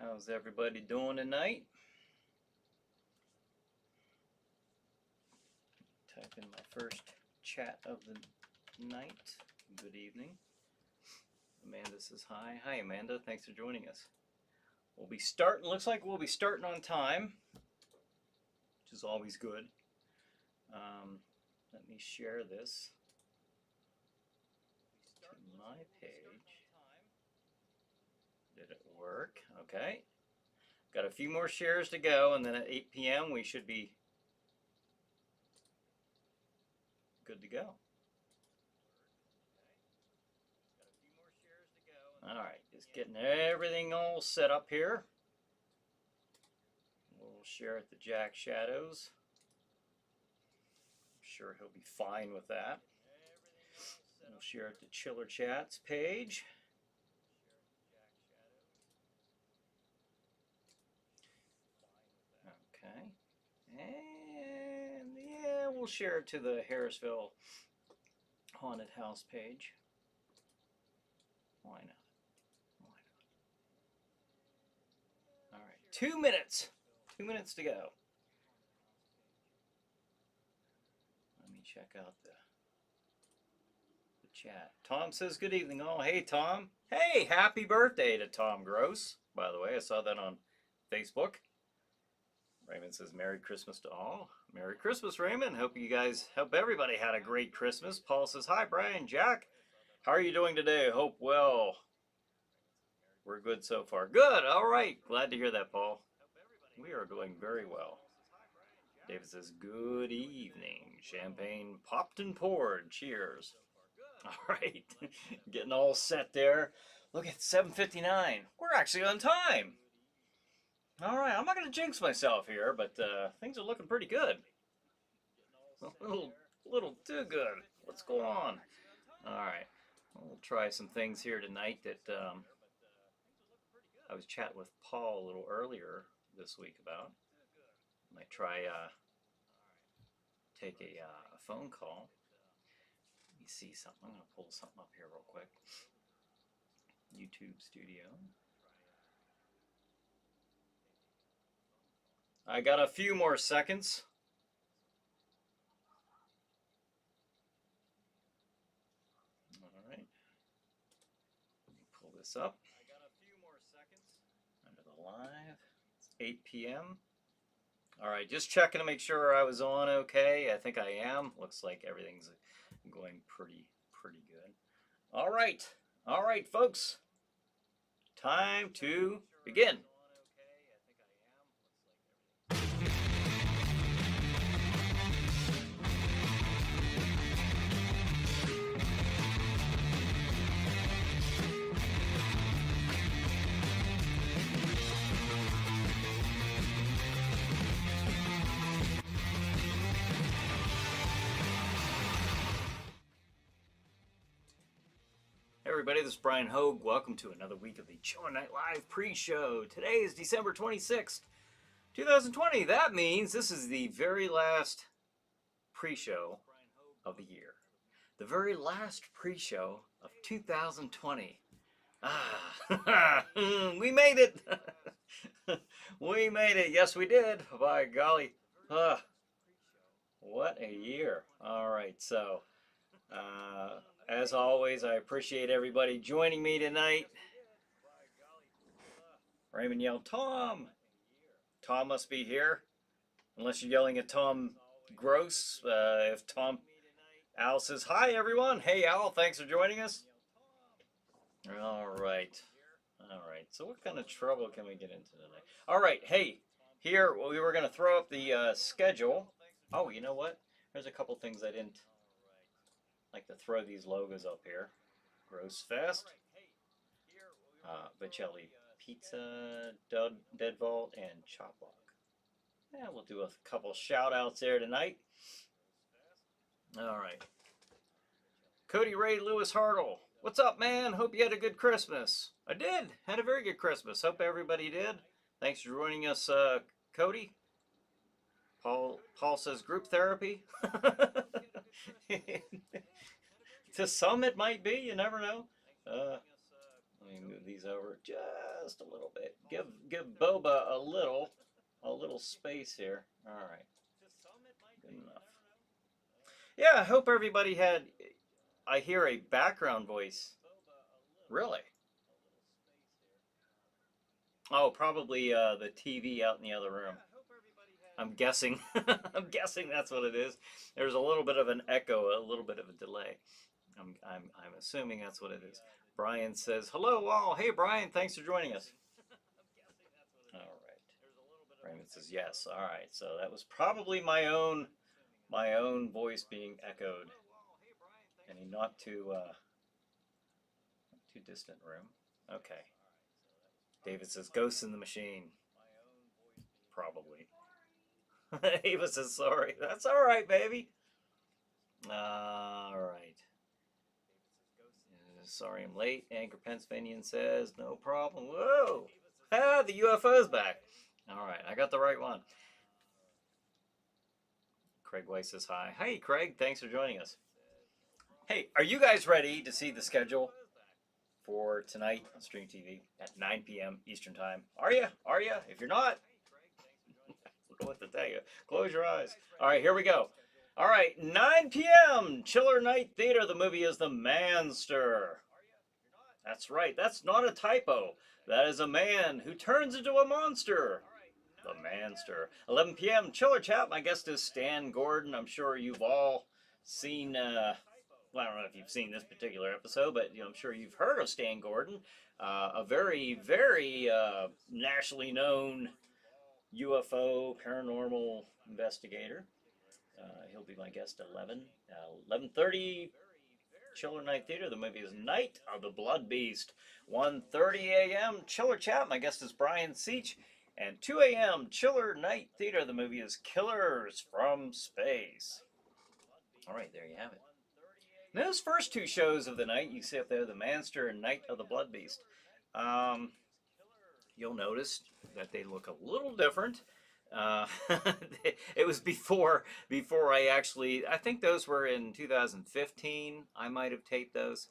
How's everybody doing tonight? Type in my first chat of the night. Good evening. Amanda says hi. Hi, Amanda. Thanks for joining us. We'll be starting, looks like we'll be starting on time, which is always good. Let me share this to my page. Did it work? Okay. Got a few more shares to go, and then at 8 p.m. we should be good to go. All right, just getting everything all set up here. We'll share it to Jack Shadows. I'm sure he'll be fine with that. We'll share it to Chiller Chats page. Okay. And yeah, we'll share it to the Harrisville Haunted House page. Why not? Why not? All right, 2 minutes. 2 minutes to go. Let me check out the chat. Tom says good evening all. Hey Tom. Hey, happy birthday to Tom Gross. By the way, I saw that on Facebook. Raymond says Merry Christmas to all. Merry Christmas, Raymond. Hope everybody had a great Christmas. Paul says hi, Brian, Jack. How are you doing today? Hope well. We're good so far. Good. All right. Glad to hear that, Paul. We are doing very well. David says good evening. Champagne popped and poured. Cheers. All right. Getting all set there. Look at 7:59. We're actually on time. All right. I'm not going to jinx myself here, but things are looking pretty good. A little too good. What's going on? All right. We'll try some things here tonight that I was chatting with Paul a little earlier this week about. Might try take a phone call. Let me see something. I'm going to pull something up here real quick. YouTube Studio. I got a few more seconds. All right. Let me pull this up. Under the live. It's 8 p.m. All right, just checking to make sure I was on okay. I think I am. Looks like everything's going pretty good. All right, folks. Time to begin. Hey everybody, this is Brian Hogue. Welcome to another week of the Chiller Night Live pre-show. Today is December 26th, 2020. That means this is the very last pre-show of the year. The very last pre-show of 2020. We made it. We made it. Yes, we did. By golly. What a year. All right, so as always, I appreciate everybody joining me tonight. Raymond yelled, Tom! Tom must be here. Unless you're yelling at Tom Gross. If Tom... Al says, hi everyone. Hey Al, thanks for joining us. All right. So what kind of trouble can we get into tonight? All right. Hey, here we were going to throw up the schedule. Oh, you know what? There's a couple things I didn't like to throw these logos up here. Gross Fest, Vicelli Pizza, Dead Vault, and Chop Block. Yeah, we'll do a couple shout outs there tonight. All right. Cody Ray Lewis Hartle. What's up, man? Hope you had a good Christmas. I did. Had a very good Christmas. Hope everybody did. Thanks for joining us, Cody. Paul says group therapy. To some it might be. You never know. Let me move these over just a little bit. give Boba a little space here. All right, good enough. Yeah, I hope everybody had. I hear a background voice. Really? Oh, probably the TV out in the other room. I'm guessing. I'm guessing that's what it is. There's a little bit of an echo, a little bit of a delay. I'm assuming that's what it is. Brian says, hello all. Hey Brian, thanks for joining us. All right. Raymond says yes. All right. So that was probably my own voice being echoed in a not too distant room. Okay. David says ghosts in the machine. Probably. Ava says sorry. That's all right, baby. All right. Sorry I'm late. Anchor Pennsylvanian says no problem. Whoa. Ah, the UFO's back. All right, I got the right one. Craig Weiss says hi. Hey, Craig, thanks for joining us. Hey, are you guys ready to see the schedule for tonight on Stream TV at 9 p.m. Eastern Time? Are you? Are you? If you're not, I don't know what to tell you. Close your eyes. All right, here we go. All right, 9 p.m. Chiller Night Theater. The movie is The Manster. That's right. That's not a typo. That is a man who turns into a monster. The Manster. 11 p.m. Chiller Chat. My guest is Stan Gordon. I'm sure you've all seen. Well, I don't know if you've seen this particular episode, but I'm sure you've heard of Stan Gordon, a very, very nationally known UFO paranormal investigator. He'll be my guest at 11:30. Chiller Night Theater. The movie is Night of the Blood Beast. 1:30 a.m. Chiller Chat. My guest is Brian Seach. And 2 a.m. Chiller Night Theater. The movie is Killers from Space. All right, there you have it. Now, those first two shows of the night, you see up there, The Manster and Night of the Blood Beast. You'll notice that they look a little different. It was before I actually, I think those were in 2015. I might have taped those,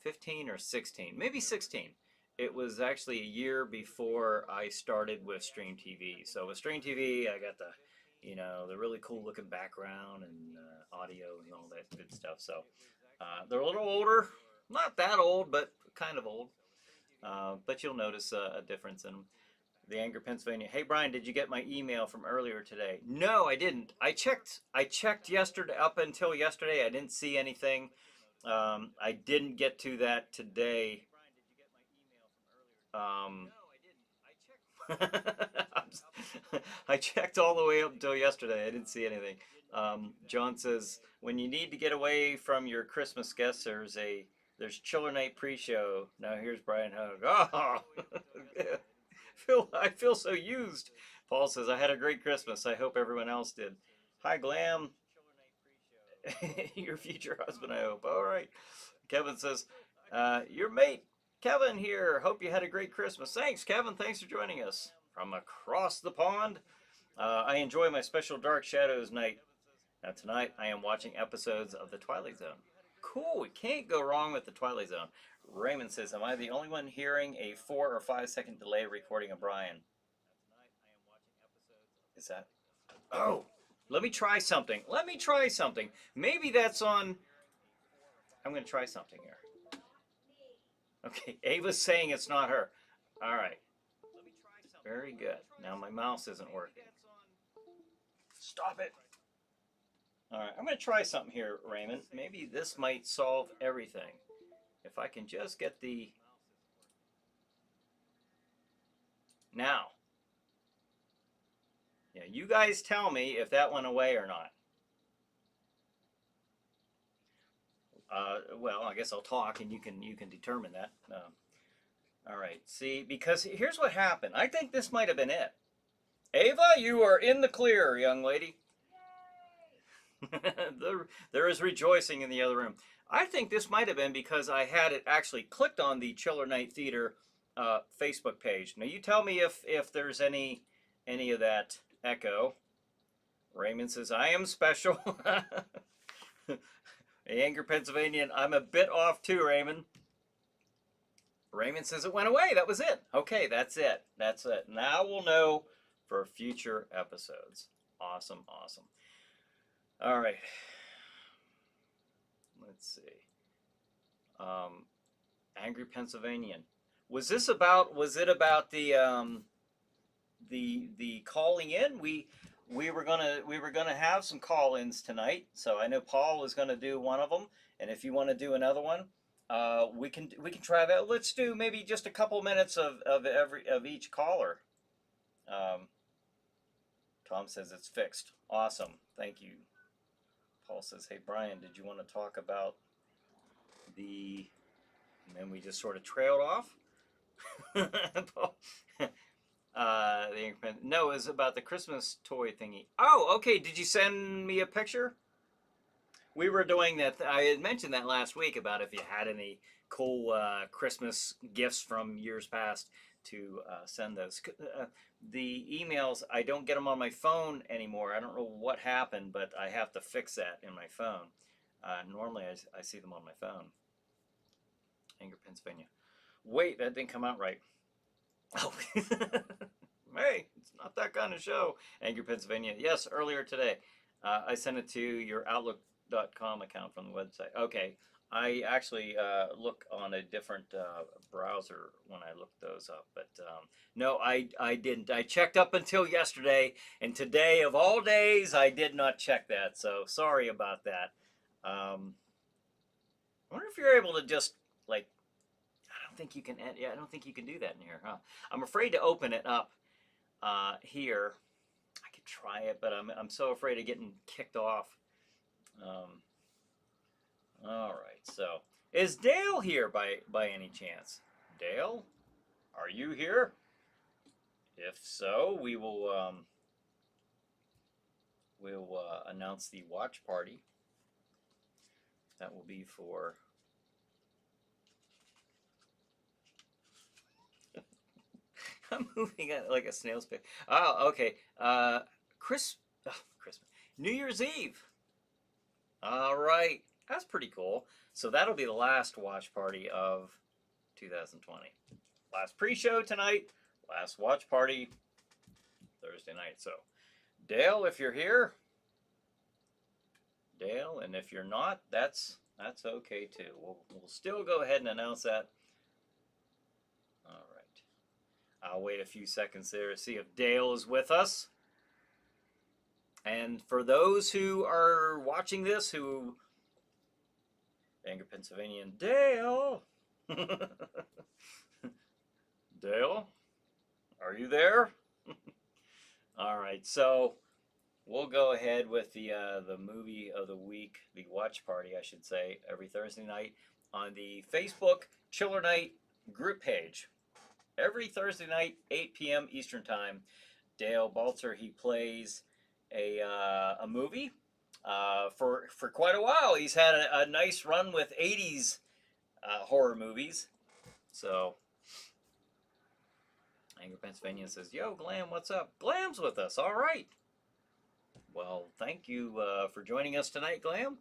15 or 16, maybe 16. It was actually a year before I started with Stream TV. So with Stream TV, I got the really cool looking background and audio and all that good stuff. So they're a little older, not that old, but kind of old. But you'll notice a difference in them. The Anger Pennsylvania. Hey Brian, did you get my email from earlier today? No, I didn't. I checked yesterday, up until yesterday. I didn't see anything. I didn't get to that today. I checked all the way up until yesterday. I didn't see anything. John says when you need to get away from your Christmas guests, there's Chiller Night pre-show. Now here's Brian Hug. Oh. I feel so used. Paul says, I had a great Christmas. I hope everyone else did. Hi, Glam. Your future husband, I hope. All right. Kevin says, your mate, Kevin here. Hope you had a great Christmas. Thanks, Kevin. Thanks for joining us from across the pond. I enjoy my special Dark Shadows night. Now, tonight, I am watching episodes of The Twilight Zone. Cool. We can't go wrong with The Twilight Zone. Raymond says, am I the only one hearing a 4 or 5 second delay recording of Brian? Is that? Oh, let me try something. Maybe that's on. I'm going to try something here. Okay, Ava's saying it's not her. All right. Very good. Now my mouse isn't working. Stop it. All right, I'm going to try something here, Raymond. Maybe this might solve everything. If I can just get the... Now. Yeah, you guys tell me if that went away or not. Well, I guess I'll talk and you can determine that. All right, see, because here's what happened. I think this might have been it. Ava, you are in the clear, young lady. There is rejoicing in the other room. I think this might have been because I had it actually clicked on the Chiller Night Theater Facebook page. Now you tell me if there's any of that echo. Raymond says, I am special. Anger Pennsylvania, I'm a bit off too, Raymond. Raymond says it went away. That was it. Okay, that's it. That's it. Now we'll know for future episodes. Awesome, awesome. All right. Let's see. Angry Pennsylvanian. Was this about? Was it about the calling in? We were gonna have some call-ins tonight. So I know Paul was gonna do one of them, and if you want to do another one, we can try that. Let's do maybe just a couple minutes of each caller. Um, Tom says it's fixed. Awesome. Thank you. Paul says, "Hey Brian, did you want to talk about the?" And then we just sort of trailed off. No, it was about the Christmas toy thingy. Oh, okay. Did you send me a picture? We were doing that. I had mentioned that last week about if you had any cool Christmas gifts from years past to send those. The emails, I don't get them on my phone anymore. I don't know what happened, but I have to fix that in my phone. Normally, I see them on my phone. Anger, Pennsylvania. Wait, that didn't come out right. Oh, hey, it's not that kind of show. Anger, Pennsylvania. Yes, earlier today. I sent it to your Outlook.com account from the website. Okay, I actually look on a different browser when I look those up. But no, I didn't. I checked up until yesterday, and today, of all days, I did not check that. So sorry about that. I wonder if you're able to just like. I don't think you can. Yeah, I don't think you can do that in here, huh? I'm afraid to open it up here. I could try it, but I'm so afraid of getting kicked off. All right. So, is Dale here by any chance? Dale, are you here? If so, we'll announce the watch party. That will be for. I'm moving at like a snail's pace. Oh, okay. Christmas, New Year's Eve. All right, that's pretty cool. So that'll be the last watch party of 2020. Last pre-show tonight. Last watch party Thursday night. So, Dale, if you're here, Dale, and if you're not, that's okay too. We'll still go ahead and announce that. All right. I'll wait a few seconds there to see if Dale is with us. And for those who are watching this, who Anger Pennsylvanian Dale, Dale, are you there? All right, so we'll go ahead with the movie of the week, the watch party, I should say, every Thursday night on the Facebook Chiller Night group page. Every Thursday night, 8 p.m. Eastern Time, Dale Balzer, he plays a movie. For quite a while, he's had a nice run with 80s horror movies. So, Anger Pennsylvania says, "Yo, Glam, what's up?" Glam's with us. All right. Well, thank you for joining us tonight, Glam.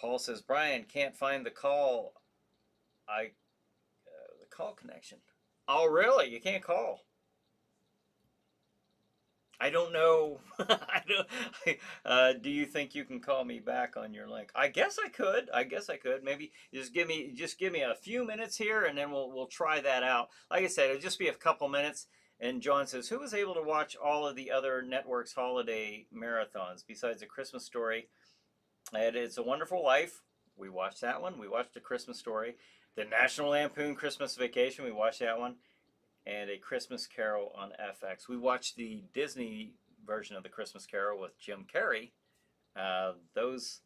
Paul says, "Brian, can't find the call. The call connection. Oh, really? You can't call?" I don't know. I don't. Do you think you can call me back on your link? I guess I could. Maybe just give me a few minutes here, and then we'll try that out. Like I said, it'll just be a couple minutes. And John says, "Who was able to watch all of the other networks' holiday marathons besides A Christmas Story?" And It's a Wonderful Life. We watched that one. We watched A Christmas Story. The National Lampoon Christmas Vacation. We watched that one. And A Christmas Carol on FX. We watched the Disney version of The Christmas Carol with Jim Carrey. Those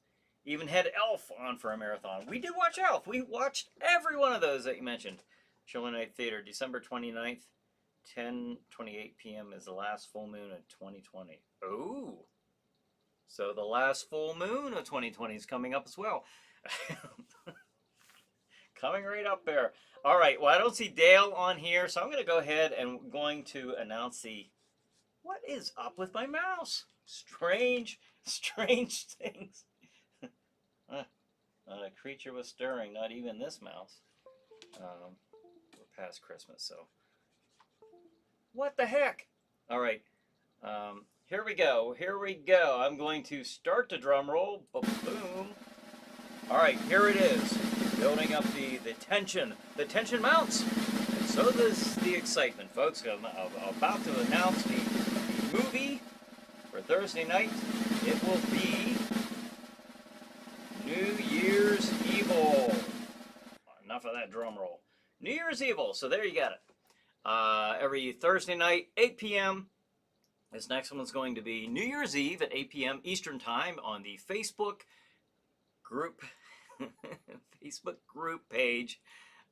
even had Elf on for a marathon. We did watch Elf. We watched every one of those that you mentioned. Chiller Night Theater, December 29th, 10:28 p.m. is the last full moon of 2020. Oh, so the last full moon of 2020 is coming up as well. Coming right up there. All right, well, I don't see Dale on here, so I'm going to go ahead and going to announce the... What is up with my mouse? Strange things. Not a creature was stirring, not even this mouse. We're past Christmas, so what the heck? All right, here we go. Here we go. I'm going to start the drum roll. Boom. All right, here it is. Building up the tension. The tension mounts. And so does the excitement, folks. I'm about to announce the movie for Thursday night. It will be New Year's Evil. Enough of that drum roll. New Year's Evil. So there you got it. Every Thursday night, 8 p.m. This next one's going to be New Year's Eve at 8 p.m. Eastern Time on the Facebook group Facebook group page,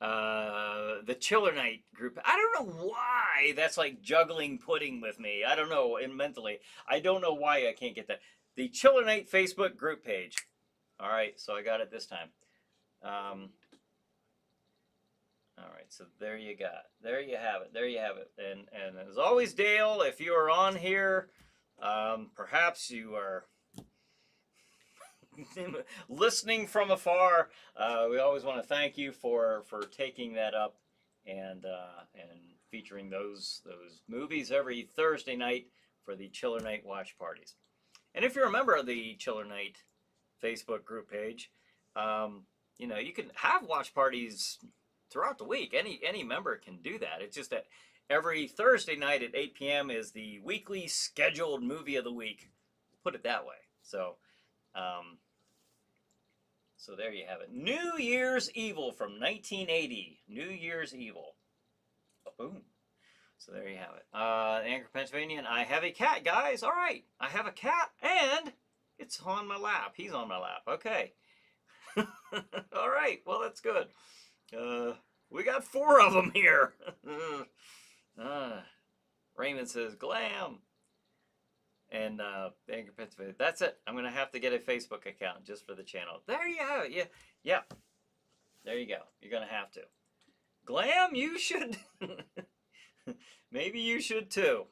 the Chiller Night group. I don't know why that's like juggling pudding with me. I don't know, and mentally, I don't know why I can't get that. The Chiller Night Facebook group page. All right, so I got it this time. All right, so there you got, there you have it, there you have it. And as always, Dale, if you are on here, perhaps you are listening from afar. We always want to thank you for taking that up and featuring those movies every Thursday night for the Chiller Night watch parties. And if you're a member of the Chiller Night Facebook group page, you know, you can have watch parties throughout the week. Any member can do that. It's just that every Thursday night at 8 p.m. is the weekly scheduled movie of the week. Put it that way. So, so there you have it. New Year's Evil from 1980. New Year's Evil. Boom. So there you have it. Anchor, Pennsylvania, and I have a cat, guys. All right. I have a cat, and it's on my lap. He's on my lap. Okay. All right. Well, that's good. We got 4 of them here. Raymond says, glam. And Anchor, Pennsylvania. That's it. I'm going to have to get a Facebook account just for the channel. There you have it. Yeah. There you go. You're going to have to. Glam, you should. Maybe you should too.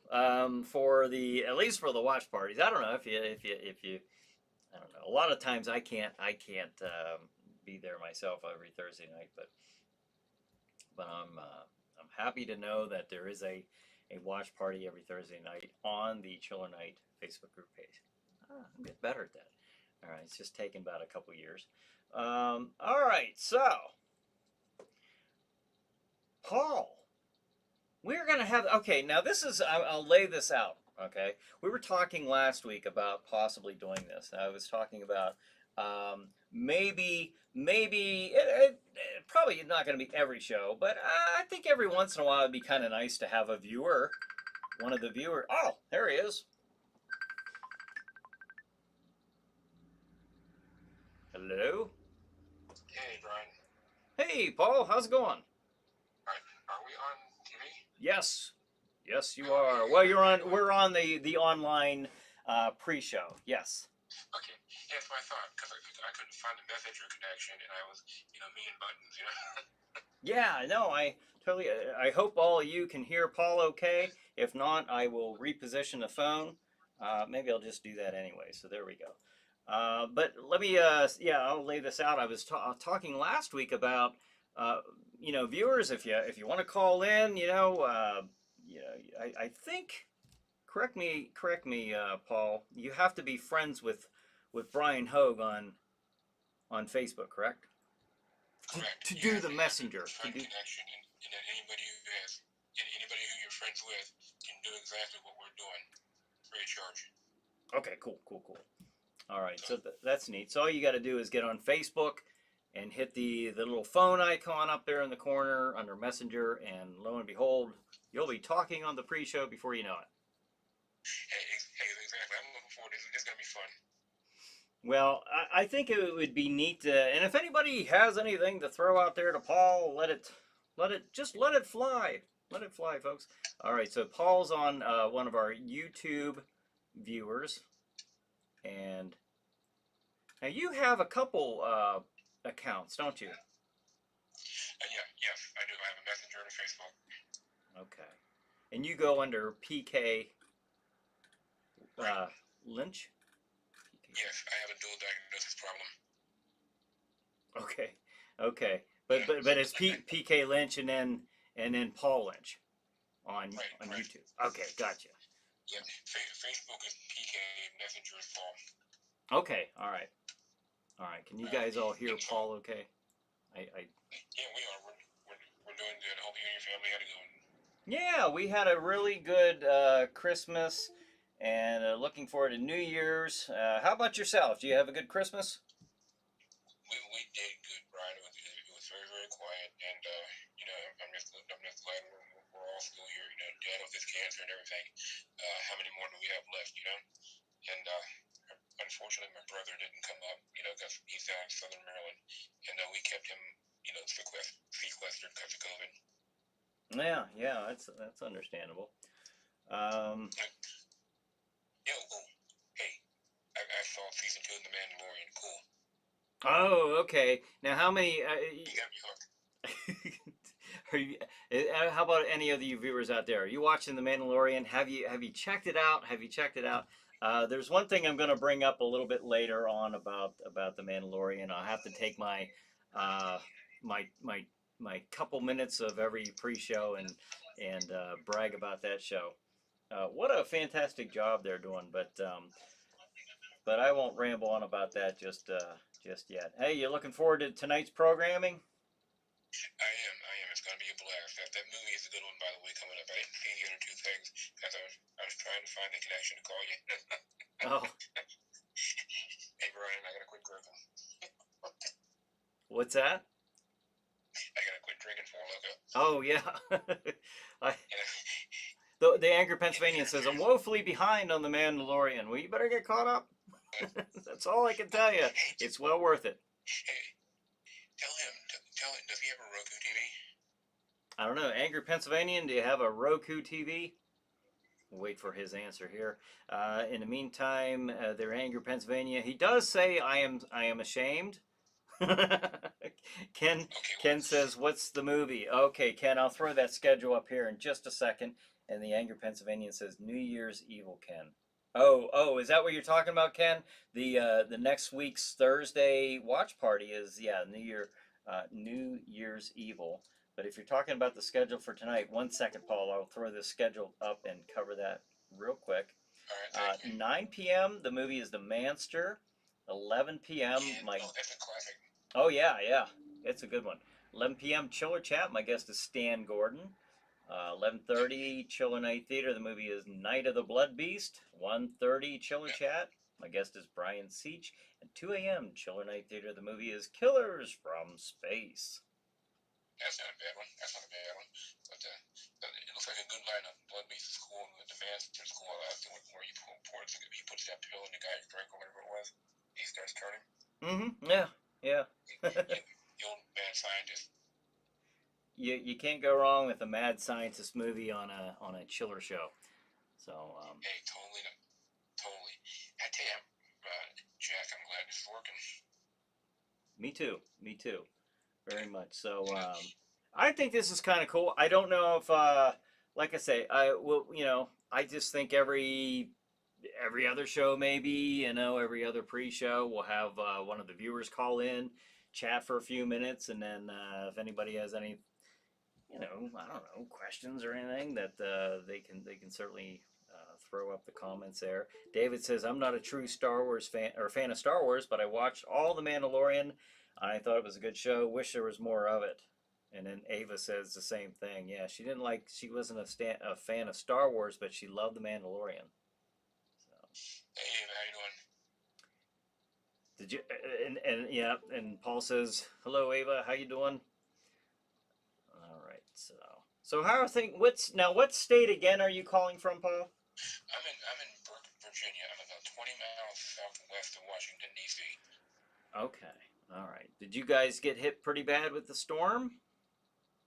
For the, at least for the watch parties. I don't know if you I don't know. A lot of times I can't be there myself every Thursday night, but I'm happy to know that there is a watch party every Thursday night on the Chiller Night Facebook group page. I'm getting better at that. All right, it's just taken about a couple years. All right, so Paul, we're gonna have, okay, now this is, I'll lay this out. Okay, we were talking last week about possibly doing this. I was talking about maybe it probably not going to be every show, but I think every once in a while it'd be kind of nice to have a viewer, one of the viewers. Oh, there he is. Hello. Hey, Brian. Hey, Paul. How's it going? Are we on TV? Yes. Yes, you are. Well, you're on. We're on the online pre-show. Yes. Okay. Yeah, that's what I thought, because I couldn't find the messenger connection, and I was, me and buttons, Yeah, no, I totally. I hope all of you can hear Paul okay. If not, I will reposition the phone. Maybe I'll just do that anyway. So there we go. But let me, yeah, I'll lay this out. I was talking last week about, viewers. If you want to call in, I think. Correct me, Paul. You have to be friends with Brian Hogue on Facebook, correct? Correct. To do the messenger. To do connection, and then anybody who you're friends with can do exactly what we're doing, free of charge. Okay, cool. All right, so that's neat. So all you got to do is get on Facebook and hit the little phone icon up there in the corner under Messenger, and lo and behold, you'll be talking on the pre-show before you know it. Hey, exactly. I'm looking forward to this. It's gonna be fun. Well, I think it would be neat to, and if anybody has anything to throw out there to Paul, let it fly. Let it fly, folks. All right, so Paul's on one of our YouTube viewers, and now you have a couple accounts, don't you? Yes, I do. I have a messenger and a Facebook. Okay, and you go under PK Lynch. Yes, I have a dual diagnosis problem. Okay. You know, But it's PK Lynch and then Paul Lynch on right, on right. YouTube. Okay, gotcha. Yeah, Facebook is PK Messenger's Paul. Okay, all right, all right. Can you guys all hear And so, Paul? Okay, I yeah, we are. We're doing good. I hope you and your family had a good one. yeah, we had a really good Christmas, and looking forward to New Year's. How about yourself? Do you have a good Christmas? We did good, Brian. It was very, very quiet, and I'm just glad we're all still here. You know, Dad with his cancer and everything. How many more do we have left? You know, and unfortunately, my brother didn't come up. You know, because he's down in Southern Maryland, and we kept him, sequestered because of COVID. Yeah, yeah, that's understandable. Um, Yeah. Oh, hey, I saw season 2 of The Mandalorian. Cool. oh, okay. Now, how many? You got me hooked. Are you, how about any of you viewers out there? Are you watching The Mandalorian? Have you checked it out? Have you checked it out? There's one thing I'm going to bring up a little bit later on about The Mandalorian. I'll have to take uh, my my my couple minutes of every pre-show and brag about that show. What a fantastic job they're doing, but I won't ramble on about that just yet. Hey, you looking forward to tonight's programming? I am. I am. It's gonna be a blast. That movie is a good one, by the way. Coming up, I didn't see the other two things because I was trying to find the connection to call you. Oh, Hey Brian, I gotta quit drinking. what's that? I gotta quit drinking for a loco. Oh yeah. I, And, the Angry Pennsylvanian says I'm woefully behind on the Mandalorian. Well, you better get caught up. That's all I can tell you. It's well worth it. hey, tell him. Does he have a Roku TV? I don't know. Angry Pennsylvanian, do you have a Roku TV? We'll wait for his answer here. In the meantime, they're Angry Pennsylvania. He does say I am ashamed. Ken Okay, well, Ken says, "What's the movie?" Okay, Ken, I'll throw that schedule up here in just a second. And the Angry Pennsylvanian says, "New Year's Evil, Ken." Oh, is that what you're talking about, Ken? The next week's Thursday watch party is New Year's Evil. But if you're talking about the schedule for tonight, one second, Paul, I'll throw this schedule up and cover that real quick. all right, thank you. 9 p.m. The movie is The Manster. 11 p.m. Yeah, that's a classic. Oh yeah, it's a good one. 11 p.m. Chiller Chat. My guest is Stan Gordon. 11:30 Chiller Night Theater. The movie is Night of the Blood Beast. 1:30 Chiller Chat. My guest is Brian Seach. And 2 a.m. Chiller Night Theater. The movie is Killers from Space. That's not a bad one. But it looks like a good lineup. Blood Beast is cool, and the Master's cool. I like the one where he puts that pill in the guy's drink or whatever it was. He starts turning. Yeah. The old mad scientist. You can't go wrong with a mad scientist movie on a chiller show. So Hey, totally. I tell you, Jack, I'm glad this is working. me too, very much. So I think this is kind of cool. I don't know if like I say, I just think every other show, maybe, every other pre-show, we'll have one of the viewers call in, chat for a few minutes, and then if anybody has any, I don't know, questions or anything, that they can certainly throw up the comments there. David says, I'm not a true Star Wars fan or fan of Star Wars, but I watched all the Mandalorian. I thought it was a good show. Wish there was more of it. And then Ava says the same thing. Yeah, she wasn't a fan of Star Wars, but she loved the Mandalorian. Hey, how you doing? Did you and yeah, and Paul says, "Hello, Ava. How you doing?" All right. So how are things? What state again are you calling from, Paul? I'm in Burke, Virginia. I'm about 20 miles southwest of Washington D.C. Okay. All right. Did you guys get hit pretty bad with the storm?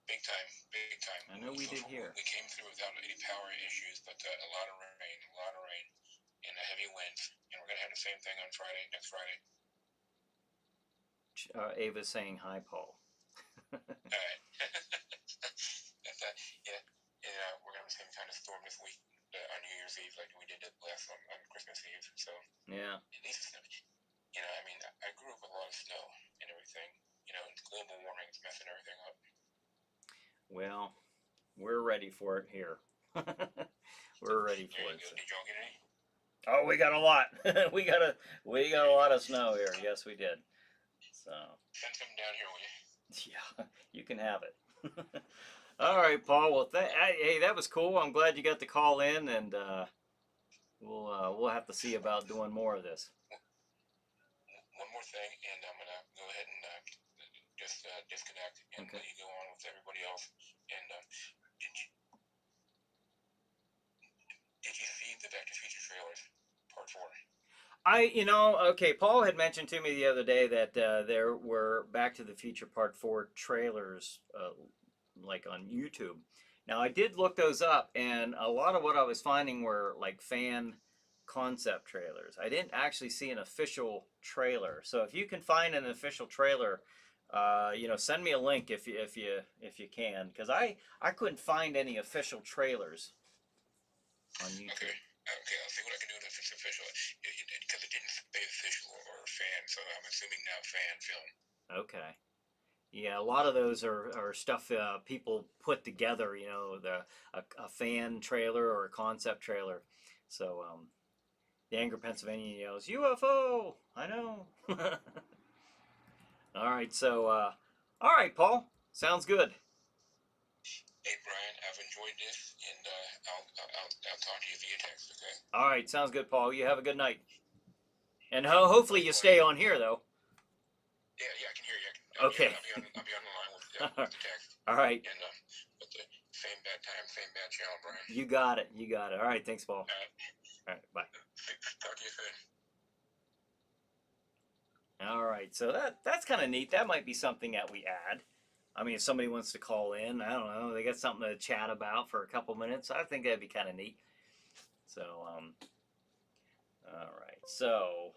Big time, big time. I know we did here. We came through without any power issues, but a lot of rain, and a heavy winds. And we're gonna have the same thing on next Friday. Ava's saying hi, Paul. All right. Yeah. And we're gonna have the same kind of storm this week on New Year's Eve, like we did last on Christmas Eve. So yeah. at least, I mean, I grew up with a lot of snow and everything, global warming is messing everything up. Well, we're ready for it here. We're ready There for you it. go. So. Did y'all get any? Oh, we got a lot. we got a lot of snow here. Yes, we did. So Send some down here, will you? yeah, you can have it. All right, Paul. Well, hey, that was cool. I'm glad you got to call in, and we'll have to see about doing more of this. One more thing, and I'm gonna go ahead and just disconnect and Okay. let you go on with everybody else. And did you did you see the Back to the Future trailers, Part 4? Okay, Paul had mentioned to me the other day that there were Back to the Future Part 4 trailers, like on YouTube. Now, I did look those up, and a lot of what I was finding were like fan concept trailers. I didn't actually see an official trailer. So if you can find an official trailer, send me a link if you can, because I couldn't find any official trailers on Okay. YouTube. Okay, I'll see what I can do if it's official. Because it didn't say official or fan, so I'm assuming now fan film. Okay. Yeah, a lot of those are stuff people put together. A fan trailer or a concept trailer. So the Anger Pennsylvania yells UFO. I know. All right, so all right, Paul. Sounds good. Hey Brian, I've enjoyed this, and I'll talk to you via text. Okay. All right, sounds good, Paul. You have a good night, and hopefully you stay on here though. Yeah, I can hear you. Okay. I'll be on the line with the text. All right. And with the same bad time, same bad channel, Brian. You got it. You got it. All right. Thanks, Paul. All right. Bye. Talk to you soon. All right. So that's kind of neat. That might be something that we add. I mean, if somebody wants to call in, I don't know, they got something to chat about for a couple minutes, I think that'd be kind of neat. So, all right. So,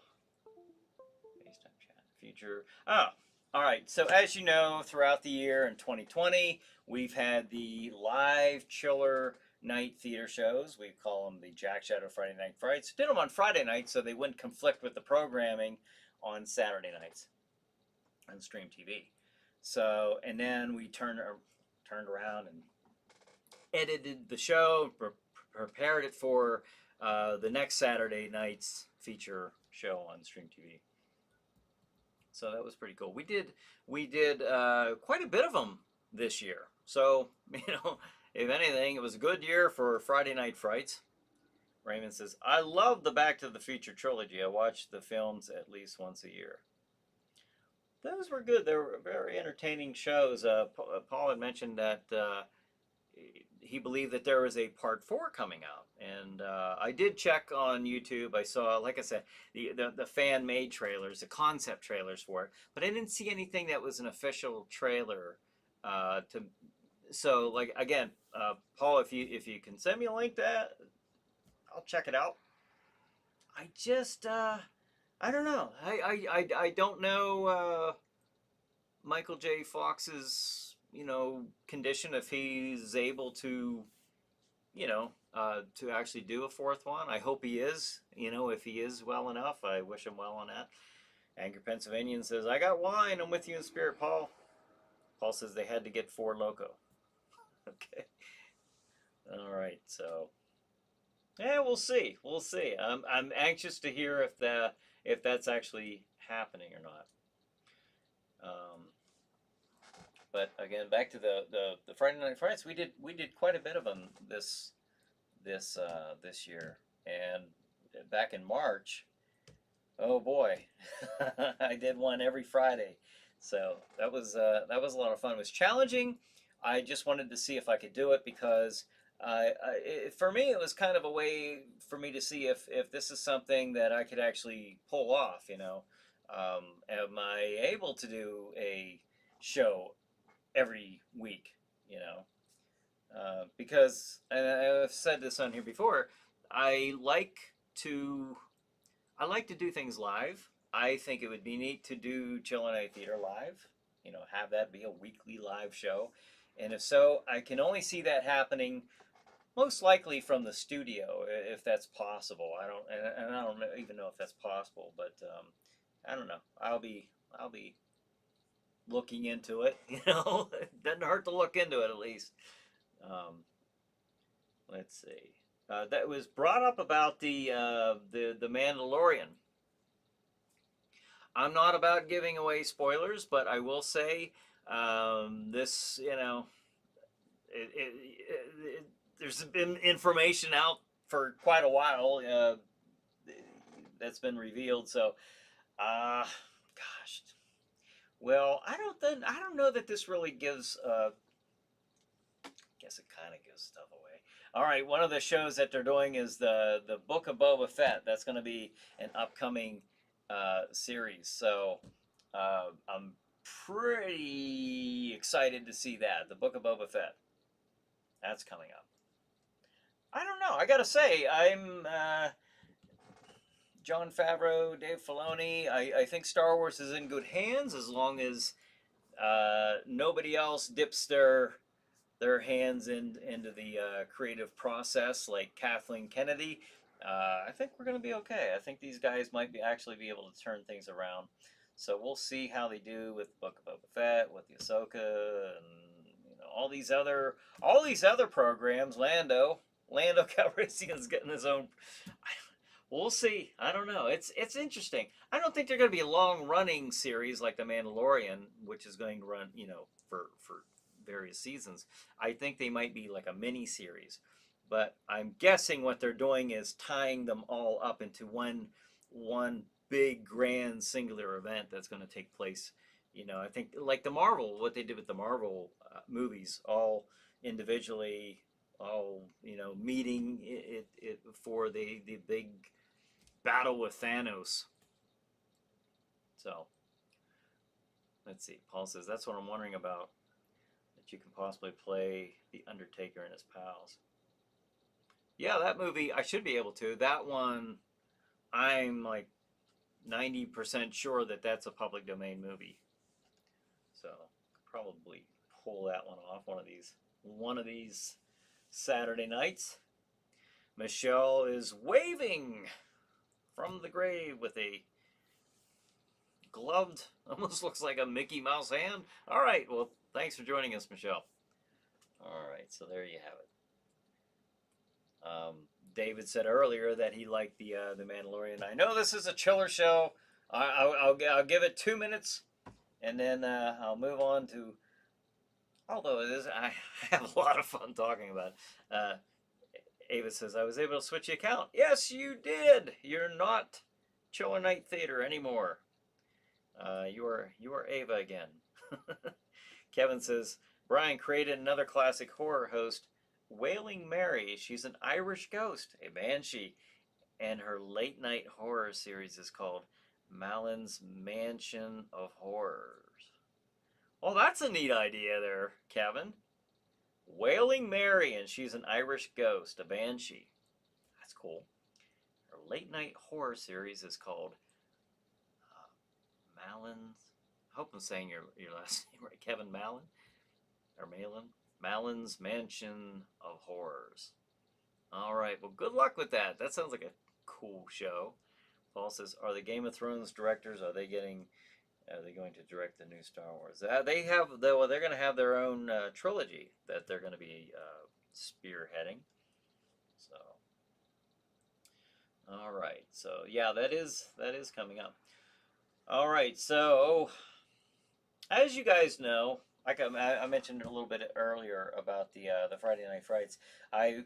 FaceTime chat future. Oh, all right. So, as you know, throughout the year in 2020, we've had the live chiller night theater shows. We call them the Jack Shadow Friday Night Frights. Did them on Friday nights so they wouldn't conflict with the programming on Saturday nights on Stream TV. So, and then we turned around and edited the show, prepared it for the next Saturday night's feature show on Stream TV. So that was pretty cool. We did quite a bit of them this year. So if anything, it was a good year for Friday Night Frights. Raymond says, "I love the Back to the Future trilogy. I watch the films at least once a year." Those were good. They were very entertaining shows. Paul had mentioned that he believed that there was a part 4 coming out, and I did check on YouTube. I saw, like I said, the fan made trailers, the concept trailers for it, but I didn't see anything that was an official trailer. So like again, Paul, if you can send me a link to that, I'll check it out. I just I don't know. I don't know Michael J. Fox's condition, if he's able to to actually do a 4th one. I hope he is. If he is well enough, I wish him well on that. Anger Pennsylvanian says, "I got wine. I'm with you in spirit, Paul." Paul says they had to get 4 Loko. Okay. All right. So yeah, we'll see. We'll see. I'm anxious to hear if that's actually happening or not. But again, back to the Friday Night Frights, we did quite a bit of them this year, and back in March, oh boy, I did one every Friday, so that was a lot of fun. It was challenging. I just wanted to see if I could do it because for me, it was kind of a way for me to see if this is something that I could actually pull off. Am I able to do a show every week? Because I've said this on here before, I like to do things live. I think it would be neat to do Chill Night Theater live. Have that be a weekly live show, and if so, I can only see that happening most likely from the studio, if that's possible. I don't even know if that's possible, but I don't know. I'll be looking into it. You know, it doesn't hurt to look into it at least. Um, let's see. That was brought up about the Mandalorian. I'm not about giving away spoilers, but I will say this. You know, there's been information out for quite a while that's been revealed. So, gosh, well, I don't know that this really gives. I guess it kind of gives stuff away. All right, one of the shows that they're doing is the Book of Boba Fett. That's going to be an upcoming series. So I'm pretty excited to see that the Book of Boba Fett. That's coming up. I don't know. I gotta say, I'm Jon Favreau, Dave Filoni. I think Star Wars is in good hands as long as nobody else dips their hands into the creative process like Kathleen Kennedy. I think we're going to be okay. I think these guys might be actually be able to turn things around. So we'll see how they do with Book of Boba Fett, with the Ahsoka, and you know all these other programs. Lando Calrissian's getting his own. We'll see. I don't know. It's interesting. I don't think they're going to be a long running series like The Mandalorian, which is going to run for various seasons. I think they might be like a mini series, but I'm guessing what they're doing is tying them all up into one big grand singular event that's going to take place. You know, I think like what they did with the Marvel movies, all individually, all meeting it for the big battle with Thanos. So let's see. Paul says that's what I'm wondering about. That you can possibly play the Undertaker and his pals. Yeah, that movie I should be able to. That one, I'm like 90% sure that that's a public domain movie. So probably pull that one off one of these Saturday nights. Michelle is waving from the grave with a gloved, almost looks like a Mickey Mouse hand. All right, well, thanks for joining us, Michelle. All right, so there you have it. David said earlier that he liked the Mandalorian. I know this is a chiller show. I'll give it 2 minutes, and then I'll move on to. Although I have a lot of fun talking about it. Ava says I was able to switch the account. Yes, you did. You're not Chiller Night Theater anymore. You are Ava again. Kevin says Brian created another classic horror host, Wailing Mary. She's an Irish ghost, a banshee, and her late night horror series is called Malin's Mansion of Horrors. Well, that's a neat idea there, Kevin. Wailing Mary, and she's an Irish ghost, a banshee. That's cool. Her late night horror series is called Malin's. I hope I'm saying your last name right, Kevin Malin or Malin. Malin's Mansion of Horrors. All right. Well, good luck with that. That sounds like a cool show. Paul says, "Are the Game of Thrones directors? Are they going to direct the new Star Wars? They have. Well, they're going to have their own trilogy that they're going to be spearheading. So, all right. So yeah, that is coming up. All right. So, as you guys know, like I mentioned a little bit earlier about the Friday Night Frights, I've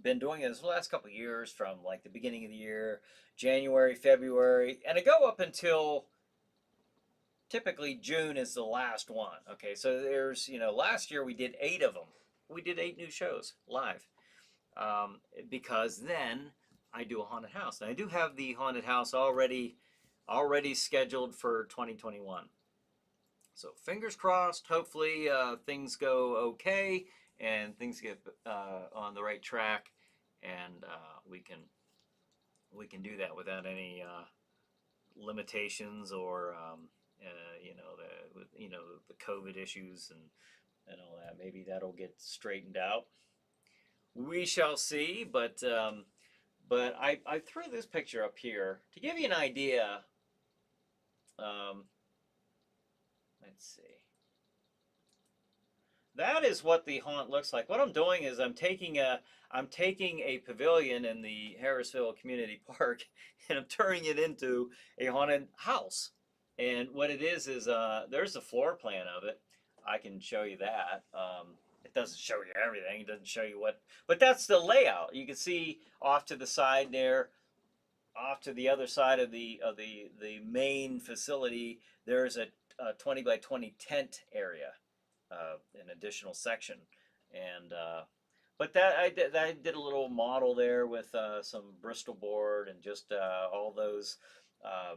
been doing it this last couple of years, from like the beginning of the year, January, February, and I go up until typically June is the last one. Okay, so there's last year we did 8 of them. We did 8 new shows live, because then I do a haunted house, and I do have the haunted house already scheduled for 2021. So fingers crossed. Hopefully things go okay and things get on the right track, and we can do that without any limitations or the COVID issues and all that. Maybe that'll get straightened out. We shall see. But I threw this picture up here to give you an idea. I Let's see. That is what the haunt looks like. What I'm doing is I'm taking a pavilion in the Harrisville Community Park and I'm turning it into a haunted house. And what it is there's a floor plan of it. I can show you that. It doesn't show you everything. It doesn't show you what, but that's the layout. You can see off to the side there, off to the other side of the main facility. There's a 20 by 20 tent area, an additional section, and but that I did a little model there with some Bristol board and just all those uh,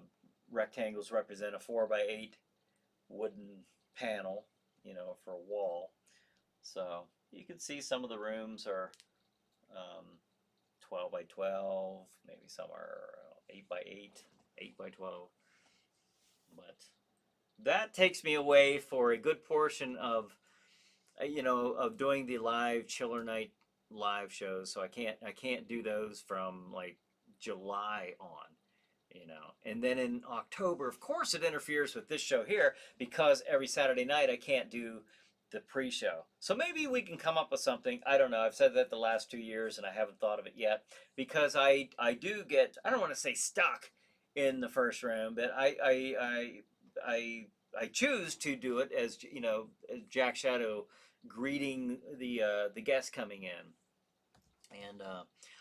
rectangles represent a 4 by 8 wooden panel, for a wall. So you can see some of the rooms are um, 12 by 12, maybe some are 8 by 8, 8 by 12, but that takes me away for a good portion of of doing the live Chiller Night live shows. So I can't do those from like July on. And then in October, of course, it interferes with this show here because every Saturday night I can't do the pre-show. So maybe we can come up with something. I don't know. I've said that the last 2 years and I haven't thought of it yet because I do get, I don't want to say stuck in the first room, but I choose to do it as as Jack Shadow greeting the guests coming in, and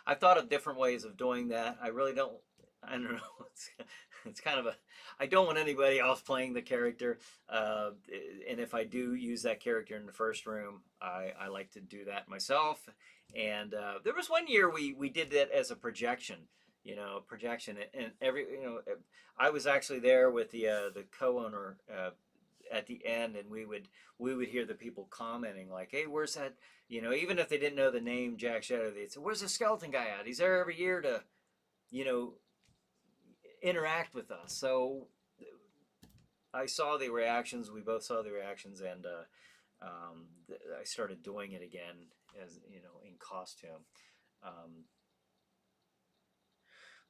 I've thought of different ways of doing that. I really don't. I don't know. It's kind of a. I don't want anybody else playing the character, and if I do use that character in the first room, I like to do that myself. And there was one year we did that as a projection. Projection, and I was actually there with the co-owner at the end, and we would hear the people commenting like, "Hey, where's that?" Even if they didn't know the name Jack Shadow, they'd say, "Where's the skeleton guy at? He's there every year to, you know, interact with us." So I saw the reactions. We both saw the reactions, and I started doing it again as in costume. Um,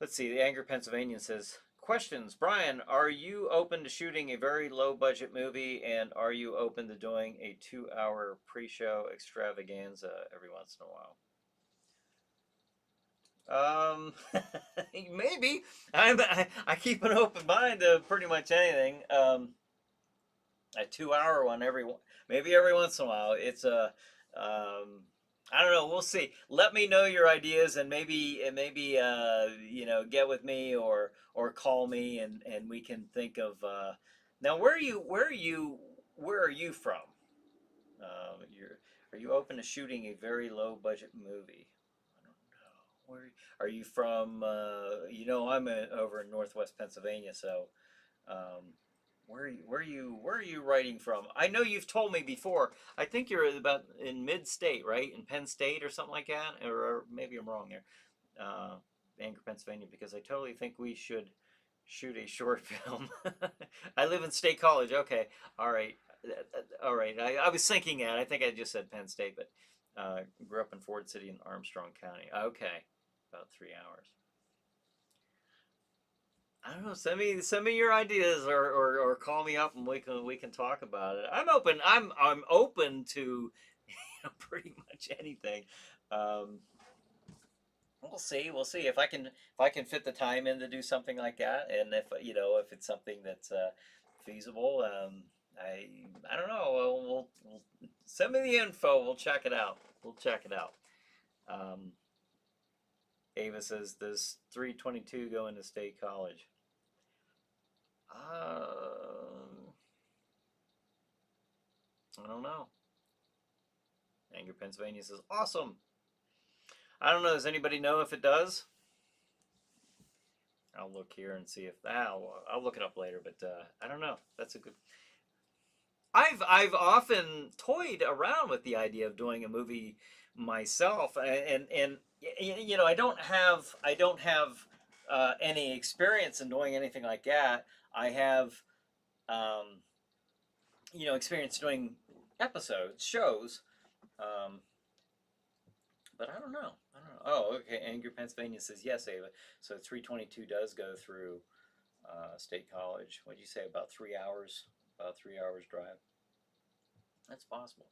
Let's see. The Angry Pennsylvanian says, questions. Brian, are you open to shooting a very low budget movie, and are you open to doing a 2 hour pre-show extravaganza every once in a while? Maybe. I keep an open mind to pretty much anything. A 2 hour one maybe every once in a while. It's a I don't know. We'll see. Let me know your ideas, and maybe get with me or call me, and we can think of. Now, where are you from? You're Are you open to shooting a very low budget movie? I don't know. Where are you from? I'm over in Northwest Pennsylvania, so. Um, where are you writing from? I know you've told me before. I think you're about in mid-state, right? In Penn State or something like that, or maybe I'm wrong there. Bangor, Pennsylvania, because I totally think we should shoot a short film. I live in State College. Okay, all right, all right. I was thinking that. I think I just said Penn State, but grew up in Ford City in Armstrong County. Okay, about 3 hours. I don't know. Send me your ideas, or call me up and we can talk about it. I'm open. I'm open to pretty much anything. Um, we'll see if I can fit the time in to do something like that, and if it's something that's feasible. I don't know. We'll send me the info. We'll check it out. We'll check it out. Um, Ava says, does 322 go into State College? I don't know. Anger Pennsylvania says, awesome. I don't know. Does anybody know if it does? I'll look here and see if I'll look it up later, but I don't know. That's a good. I've often toyed around with the idea of doing a movie myself, and I don't have any experience in doing anything like that. I have um, experience doing shows, um, but I don't know. I don't know. Oh, okay. Angry Pennsylvania says yes, Ava. So 322 does go through State College. What did you say, about 3 hours? about 3 hours drive. That's possible.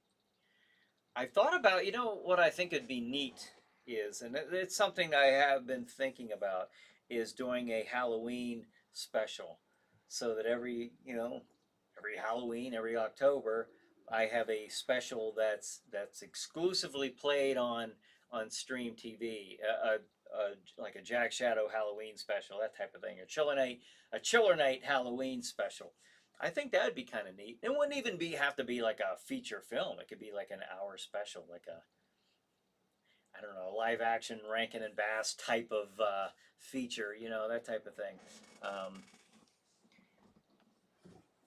I've thought about, what I think would be neat is, and it's something I have been thinking about, is doing a Halloween special, so that every Halloween, every October, I have a special that's exclusively played on Stream TV, like a Jack Shadow Halloween special, that type of thing, a Chiller Night Halloween special. I think that'd be kind of neat. It wouldn't even have to be like a feature film. It could be like an hour special, like a, I don't know, live action Rankin and Bass type of feature, that type of thing. Um,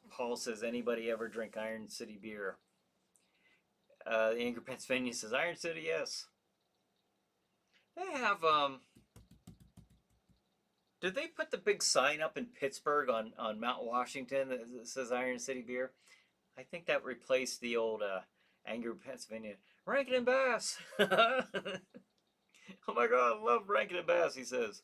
Paul says, anybody ever drink Iron City beer? Anchor, Pennsylvania says, Iron City, yes. They have, did they put the big sign up in Pittsburgh on Mount Washington that says Iron City beer? I think that replaced the old Anger, Pennsylvania. Rankin and Bass. Oh my God, I love Rankin and Bass, he says.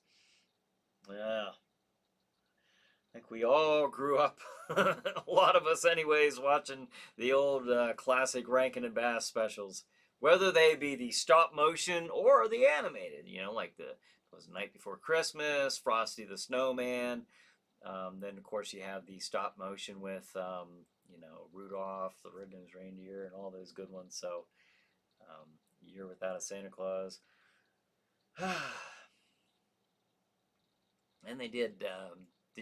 Yeah. I think we all grew up, a lot of us anyways, watching the old classic Rankin and Bass specials. Whether they be the stop motion or the animated, like it was Night Before Christmas, Frosty the Snowman. Then, of course, you have the stop motion with, Rudolph the Red-Nosed Reindeer and all those good ones. So, Year Without a Santa Claus. And they did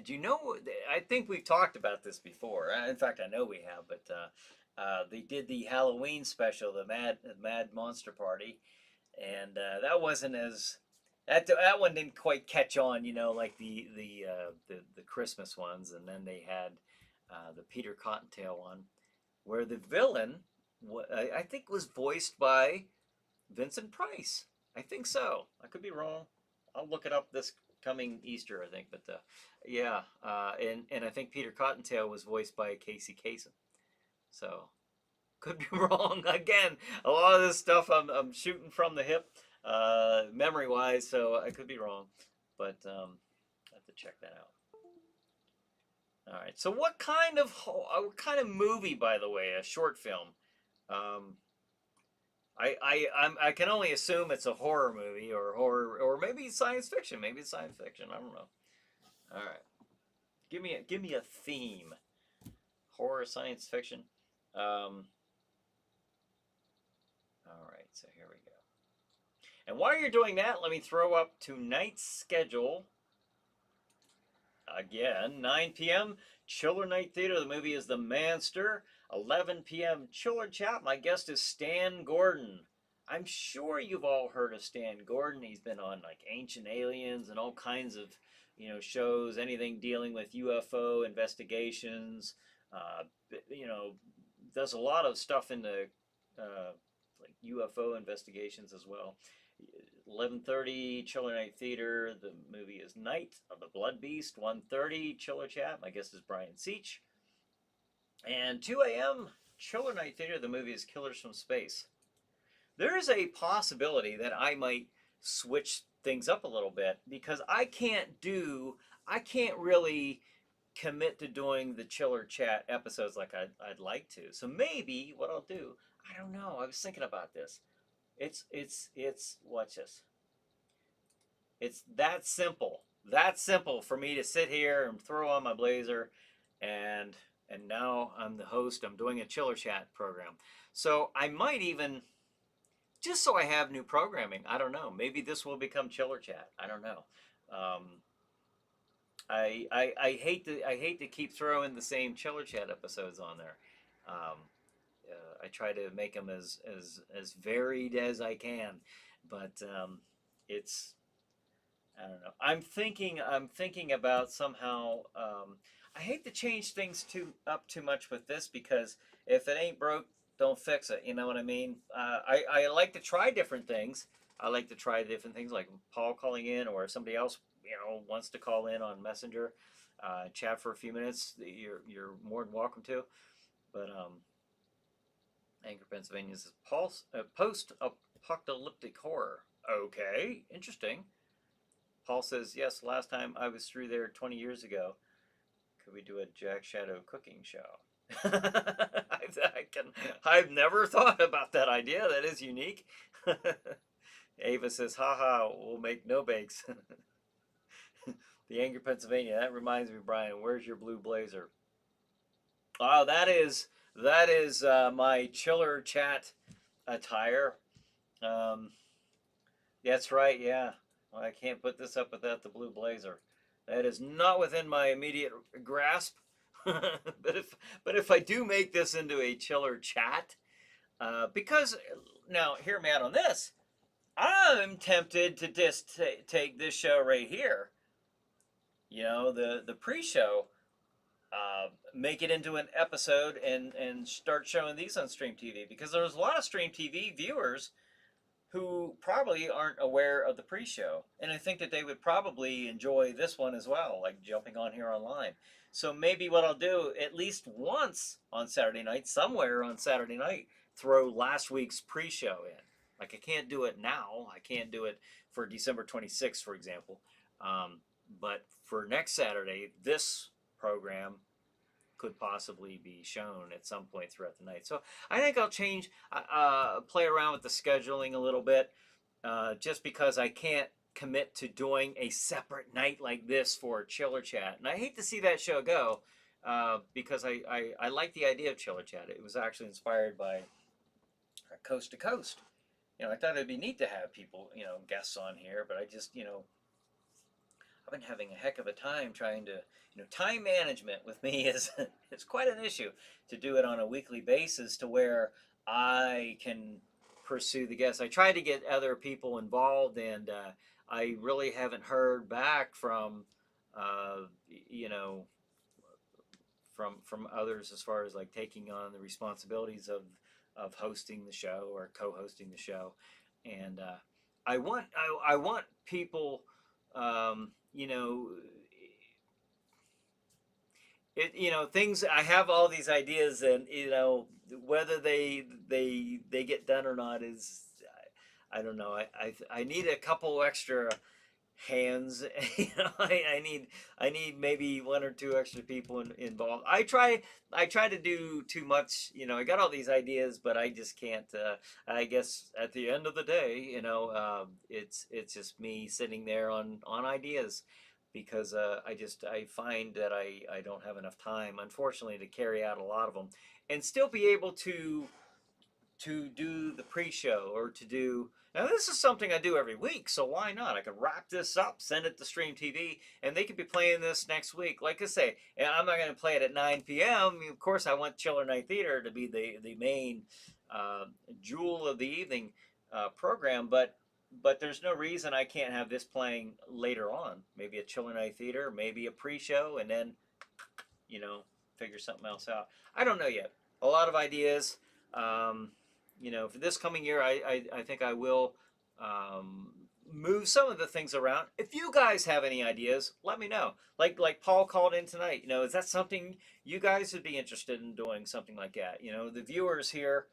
you know, I think we've talked about this before. In fact, I know we have, but they did the Halloween special, the Mad Monster Party, and that wasn't as that one didn't quite catch on, like the Christmas ones, and then they had the Peter Cottontail one, where the villain, I think, was voiced by Vincent Price. I think so. I could be wrong. I'll look it up this coming Easter, I think. But yeah, and I think Peter Cottontail was voiced by Casey Kasem. So could be wrong again. A lot of this stuff I'm shooting from the hip, memory wise. So I could be wrong, but I have to check that out. All right. So what kind of movie, by the way, a short film? Um, I can only assume it's a horror movie or maybe science fiction. Maybe it's science fiction. I don't know. All right. Give me a theme. Horror, science fiction. All right. So here we go. And while you're doing that, let me throw up tonight's schedule. Again, 9 p.m. Chiller Night Theater. The movie is The Manster. 11 p.m. Chiller Chat. My guest is Stan Gordon. I'm sure you've all heard of Stan Gordon. He's been on like Ancient Aliens and all kinds of, shows, anything dealing with UFO investigations. Does a lot of stuff in the like UFO investigations as well. 11:30 Chiller Night Theater. The movie is Night of the Blood Beast. 1:30 Chiller Chat. My guest is Brian Seach. And 2 a.m. Chiller Night Theater. The movie is Killers from Space. There is a possibility that I might switch things up a little bit because I can't really commit to doing the Chiller Chat episodes like I'd like to. So maybe what I'll do, I don't know. I was thinking about this. It's watch this. It's that simple. That simple for me to sit here and throw on my blazer and now I'm the host. I'm doing a Chiller Chat program. So I might even, just so I have new programming, I don't know. Maybe this will become Chiller Chat. I don't know. I hate to keep throwing the same Chiller Chat episodes on there. I try to make them as varied as I can, but it's, I don't know. I'm thinking about somehow. I hate to change things up too much with this because if it ain't broke, don't fix it. You know what I mean? I like to try different things. I like to try different things like Paul calling in or somebody else wants to call in on Messenger, chat for a few minutes. You're more than welcome to. But Anchor, Pennsylvania says post-apocalyptic horror. Okay, interesting. Paul says, yes, last time I was through there 20 years ago. Could we do a Jack Shadow cooking show? I've never thought about that idea. That is unique. Ava says, haha, we'll make no bakes. The Angry Pennsylvania. That reminds me, Brian, where's your blue blazer? Oh, that is my chiller chat attire. Um, that's right, yeah. Well, I can't put this up without the blue blazer. That is not within my immediate grasp. but if I do make this into a chiller chat, because now hear me out on this, I'm tempted to just take this show right here, the pre-show, make it into an episode and start showing these on Stream TV, because there's a lot of Stream TV viewers who probably aren't aware of the pre-show, and I think that they would probably enjoy this one as well, like jumping on here online. So maybe what I'll do at least once on Saturday night, somewhere on Saturday night, throw last week's pre-show in. Like, I can't do it now. I can't do it for December 26th, for example. But for next Saturday, this program could possibly be shown at some point throughout the night. So I think I'll play around with the scheduling a little bit, just because I can't commit to doing a separate night like this for Chiller Chat. And I hate to see that show go, because I like the idea of Chiller Chat. It was actually inspired by Coast to Coast. I thought it'd be neat to have people, guests on here, but I just, I've been having a heck of a time trying to, time management with me is it's quite an issue to do it on a weekly basis to where I can pursue the guests. I tried to get other people involved, and I really haven't heard back from, you know, from others as far as like taking on the responsibilities of hosting the show or co-hosting the show. And I want people, you know, things. I have all these ideas, and whether they get done or not is, I don't know. I need a couple extra hands. I need maybe one or two extra people involved. I try to do too much. I got all these ideas, but I just can't. I guess at the end of the day, it's just me sitting there on ideas, because I find that I don't have enough time, unfortunately, to carry out a lot of them and still be able to do the pre-show, or to do. Now, this is something I do every week, so why not? I could wrap this up, send it to Stream TV, and they could be playing this next week. Like I say, I'm not going to play it at 9 p.m. Of course, I want Chiller Night Theater to be the main jewel of the evening program, but there's no reason I can't have this playing later on. Maybe a Chiller Night Theater, maybe a pre-show, and then, figure something else out. I don't know yet. A lot of ideas. For this coming year, I think I will move some of the things around. If you guys have any ideas, let me know. Like Paul called in tonight. Is that something you guys would be interested in doing? Something like that. The viewers here.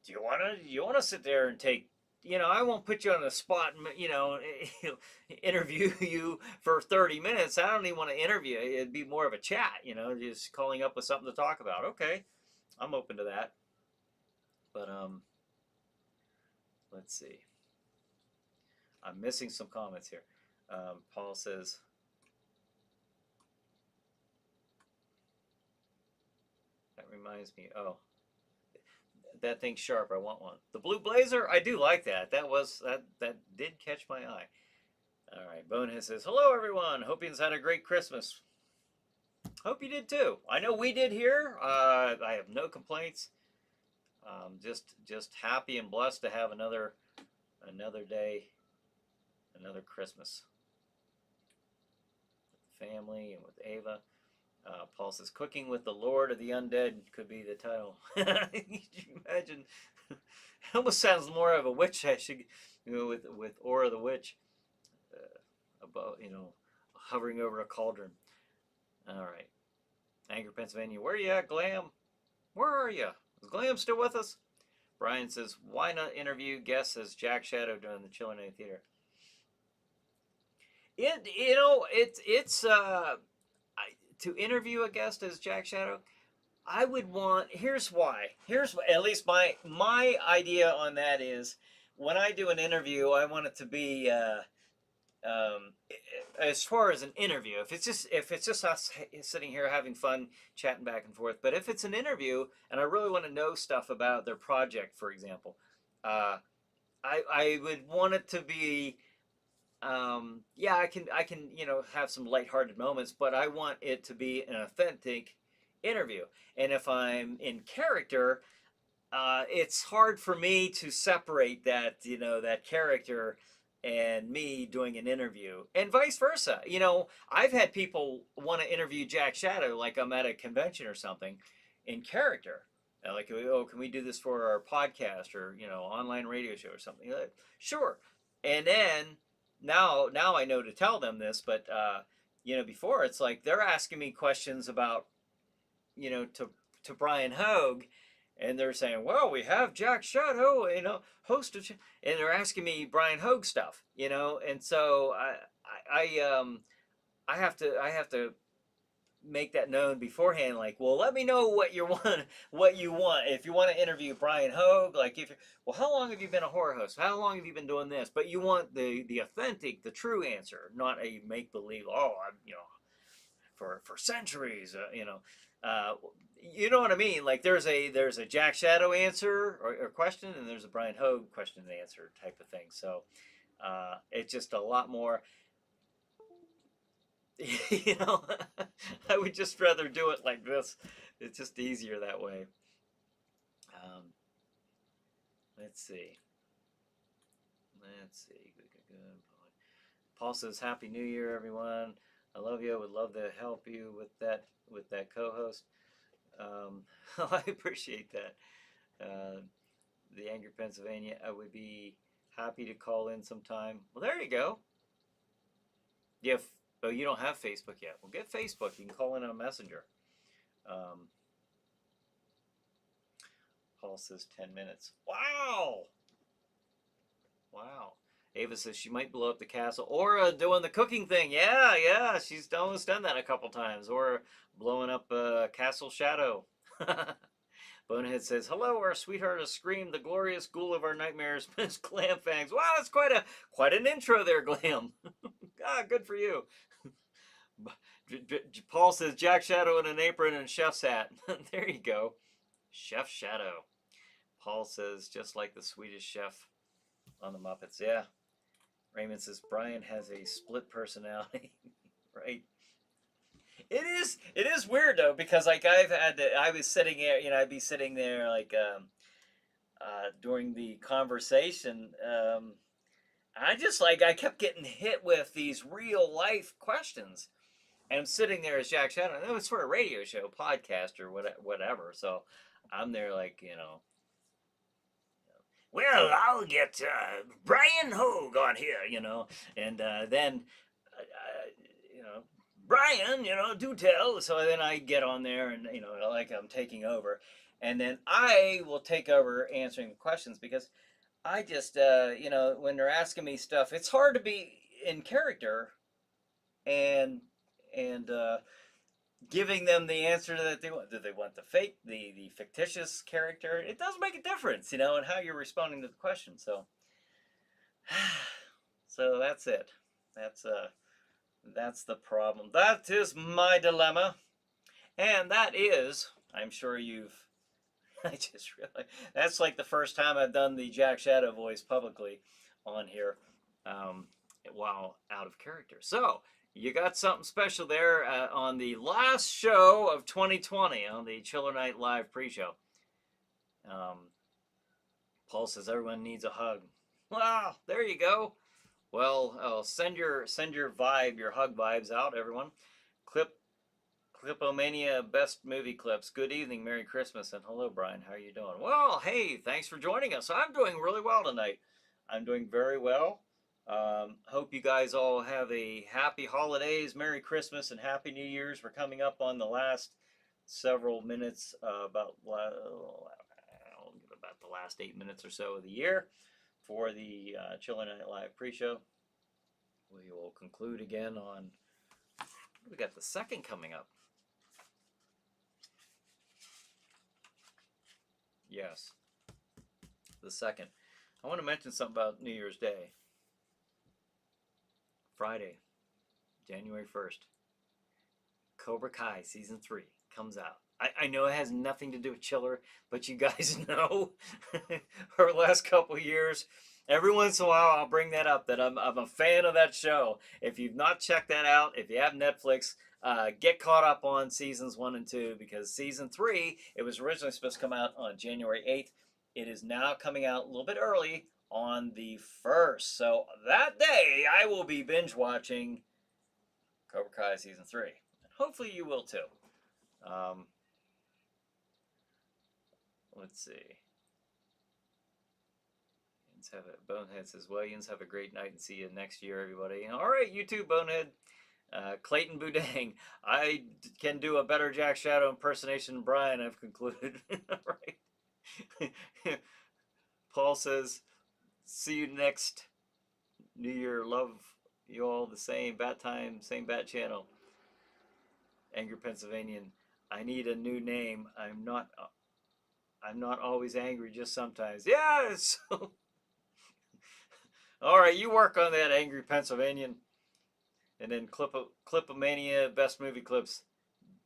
Do you wanna sit there and take? I won't put you on the spot and interview you for 30 minutes. I don't even want to interview. It'd be more of a chat. Just calling up with something to talk about. Okay, I'm open to that. But let's see. I'm missing some comments here. Paul says, that reminds me. Oh, that thing's sharp. I want one. The blue blazer. I do like that. That did catch my eye. All right. Bonehead says, hello everyone. Hope you've had a great Christmas. Hope you did too. I know we did here. I have no complaints. Just happy and blessed to have another day, another Christmas with the family and with Ava. Paul says, cooking with the Lord of the Undead could be the title. Could you imagine? It almost sounds more of a witch, actually, with Aura the Witch, above, hovering over a cauldron. All right. Anger, Pennsylvania. Where are you at, Glam? Where are you? Is Glam still with us? Brian says, why not interview guests as Jack Shadow during the Chiller Night Theater? To interview a guest as Jack Shadow, I would want. Here's why. Here's at least my idea on that is when I do an interview, I want it to be. As far as an interview, if it's just us sitting here having fun chatting back and forth, but if it's an interview and I really want to know stuff about their project, for example, uh, I would want it to be yeah, I can have some lighthearted moments, but I want it to be an authentic interview. And if I'm in character, it's hard for me to separate that that character and me doing an interview, and vice versa. I've had people want to interview Jack Shadow like I'm at a convention or something, in character. Like, oh, can we do this for our podcast or online radio show or something? Sure. And then now I know to tell them this, but before it's like they're asking me questions about to Brian Hogue, and they're saying, "Well, we have Jack Shadow, host of," and they're asking me Brian Hogue stuff, and so I have to make that known beforehand. Like, well, let me know what you want. What you want. If you want to interview Brian Hogue, like well, how long have you been a horror host? How long have you been doing this? But you want the authentic, the true answer, not a make believe. Oh, I'm for centuries, you know what I mean? Like there's a Jack Shadow answer or question, and there's a Brian Hogue question and answer type of thing. So it's just a lot more. you know, I would just rather do it like this. It's just easier that way. Um, let's see. Let's see. Good. Paul says, "Happy New Year, everyone. I love you. I would love to help you with that co-host." I appreciate that. The Angry Pennsylvania. I would be happy to call in sometime. Well, there you go. Oh, you don't have Facebook yet. Well, get Facebook. You can call in on Messenger. Paul says 10 minutes. Wow. Ava says she might blow up the castle. Or doing the cooking thing. Yeah. She's almost done that a couple times. Or blowing up Castle Shadow. Bonehead says, "Hello, our sweetheart has screamed the glorious ghoul of our nightmares, Miss Glamfangs." Wow, that's quite an intro there, Glam. Good for you. Paul says, "Jack Shadow in an apron and chef's hat." There you go. Chef Shadow. Paul says, "Just like the Swedish chef on the Muppets." Yeah. Raymond says, "Brian has a split personality." Right. It is weird though, because like I was sitting there, I'd be sitting there like during the conversation, I kept getting hit with these real life questions, and I'm sitting there as Jack Shadow. It was for a radio show, podcast, or whatever. So I'm there like, well, I'll get Brian Hogue on here, and then, Brian, do tell. So then I get on there and, like I'm taking over. And then I will take over answering the questions, because I just, when they're asking me stuff, it's hard to be in character and giving them the answer that they want. Do they want the fictitious character? It does make a difference, in how you're responding to the question. So, so that's it. That's the problem. That is my dilemma, and that is, I'm sure you've. I just realized that's like the first time I've done the Jack Shadow voice publicly on here, while out of character. So you got something special there on the last show of 2020 on the Chiller Night Live pre-show. Paul says everyone needs a hug. Wow, there you go. Well, send your vibe, your hug vibes out, everyone. Clipomania best movie clips. Good evening, Merry Christmas, and hello, Brian. How are you doing? Well, hey, thanks for joining us. I'm doing really well tonight. I'm doing very well. Hope you guys all have a happy holidays, Merry Christmas, and Happy New Year's. We're coming up on the last several minutes, about the last 8 minutes or so of the year for the Chiller Night Live pre-show. We will conclude again on, we got the second coming up. Yes. The second. I want to mention something about New Year's Day. Friday, January 1st. Cobra Kai Season 3 comes out. I know it has nothing to do with Chiller, but you guys know for the last couple of years, every once in a while I'll bring that up, that I'm a fan of that show. If you've not checked that out, if you have Netflix, get caught up on seasons 1 and 2, because season 3, it was originally supposed to come out on January 8th. It is now coming out a little bit early on the 1st. So that day, I will be binge watching Cobra Kai Season 3. Hopefully you will too. Let's see. Bonehead says, Williams, have a great night and see you next year, everybody. All right, you too, Bonehead. Clayton Boudang, I can do a better Jack Shadow impersonation than Brian, I've concluded. Right. Paul says, see you next New Year. Love you all the same. Bat time, same bat channel. Angry Pennsylvanian, I need a new name. I'm not always angry, just sometimes. Yes. All right, you work on that, Angry Pennsylvanian. And then Clipomania, best movie clips.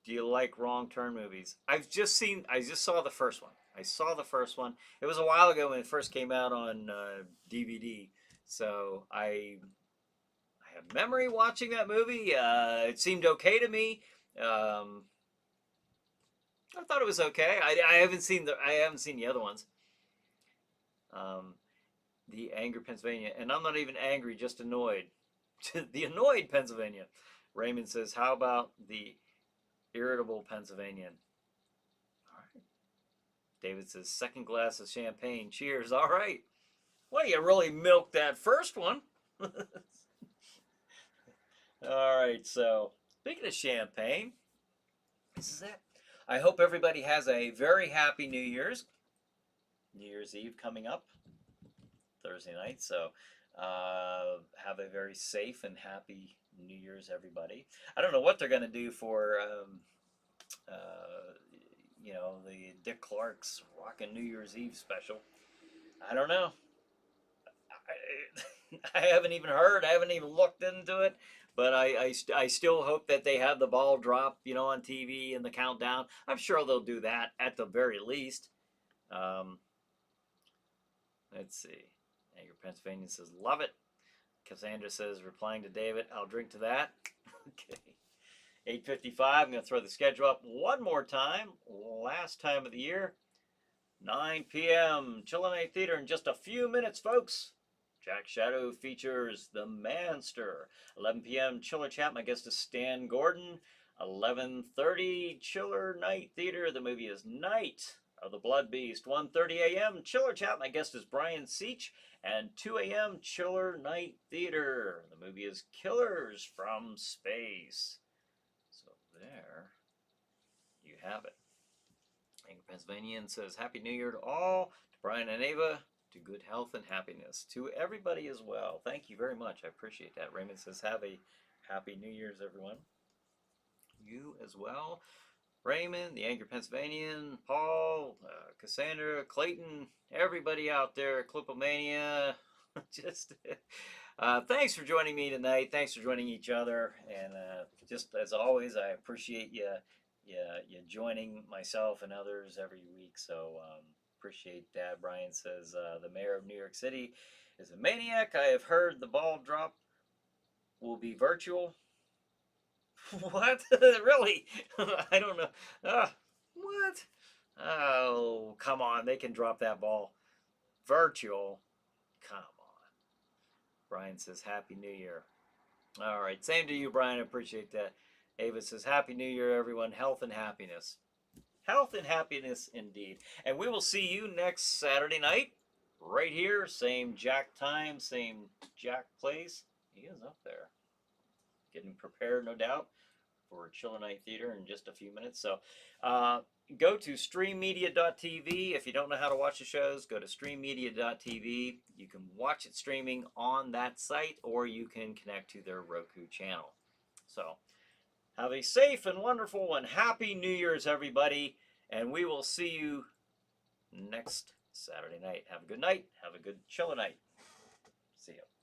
Do you like Wrong Turn movies? I just saw the first one. I saw the first one. It was a while ago when it first came out on DVD. So I have memory watching that movie. It seemed okay to me. I thought it was okay. I haven't seen the other ones. The Angry Pennsylvania, and I'm not even angry, just annoyed. The annoyed Pennsylvania. Raymond says, how about the irritable Pennsylvanian? All right. David says, second glass of champagne. Cheers. All right. Well, you really milked that first one. All right. So, speaking of champagne, this is it. I hope everybody has a very happy New Year's. New Year's Eve coming up Thursday night. So, have a very safe and happy New Year's, everybody. I don't know what they're going to do for, the Dick Clark's Rockin' New Year's Eve special. I don't know. I haven't even heard. I haven't even looked into it. But I still hope that they have the ball drop, on TV and the countdown. I'm sure they'll do that at the very least. Let's see. Angry Pennsylvania says, love it. Cassandra says, replying to David, I'll drink to that. Okay. 8:55, I'm going to throw the schedule up one more time. Last time of the year. 9 p.m. Chiller Night Theater in just a few minutes, folks. Jack Shadow features The Manster. 11 p.m. Chiller Chat. My guest is Stan Gordon. 11:30 Chiller Night Theater. The movie is Night of the Blood Beast. 1:30 a.m. Chiller Chat. My guest is Brian Seach. And 2 a.m. Chiller Night Theater. The movie is Killers from Space. So there you have it. Angry Pennsylvanian says, Happy New Year to all. To Brian and Ava, to good health and happiness. To everybody as well. Thank you very much. I appreciate that. Raymond says, have a Happy New Year's, everyone. You as well. Raymond, the Angry Pennsylvanian, Paul, Cassandra, Clayton, everybody out there, Clipomania. Just thanks for joining me tonight. Thanks for joining each other. And just as always, I appreciate you joining myself and others every week. So appreciate that. Brian says, the mayor of New York City is a maniac. I have heard the ball drop will be virtual. What? Really? I don't know. What? Oh, come on. They can drop that ball. Virtual? Come on. Brian says, Happy New Year. All right. Same to you, Brian. I appreciate that. Ava says, Happy New Year, everyone. Health and happiness. Health and happiness indeed. And we will see you next Saturday night. Right here. Same Jack time. Same Jack place. He is up there. Getting prepared, no doubt, for Chiller Night Theater in just a few minutes. So go to streammedia.tv. If you don't know how to watch the shows, go to streammedia.tv. You can watch it streaming on that site, or you can connect to their Roku channel. So have a safe and wonderful and happy New Year's, everybody, and we will see you next next Saturday night. Have a good night. Have a good chiller night. See ya.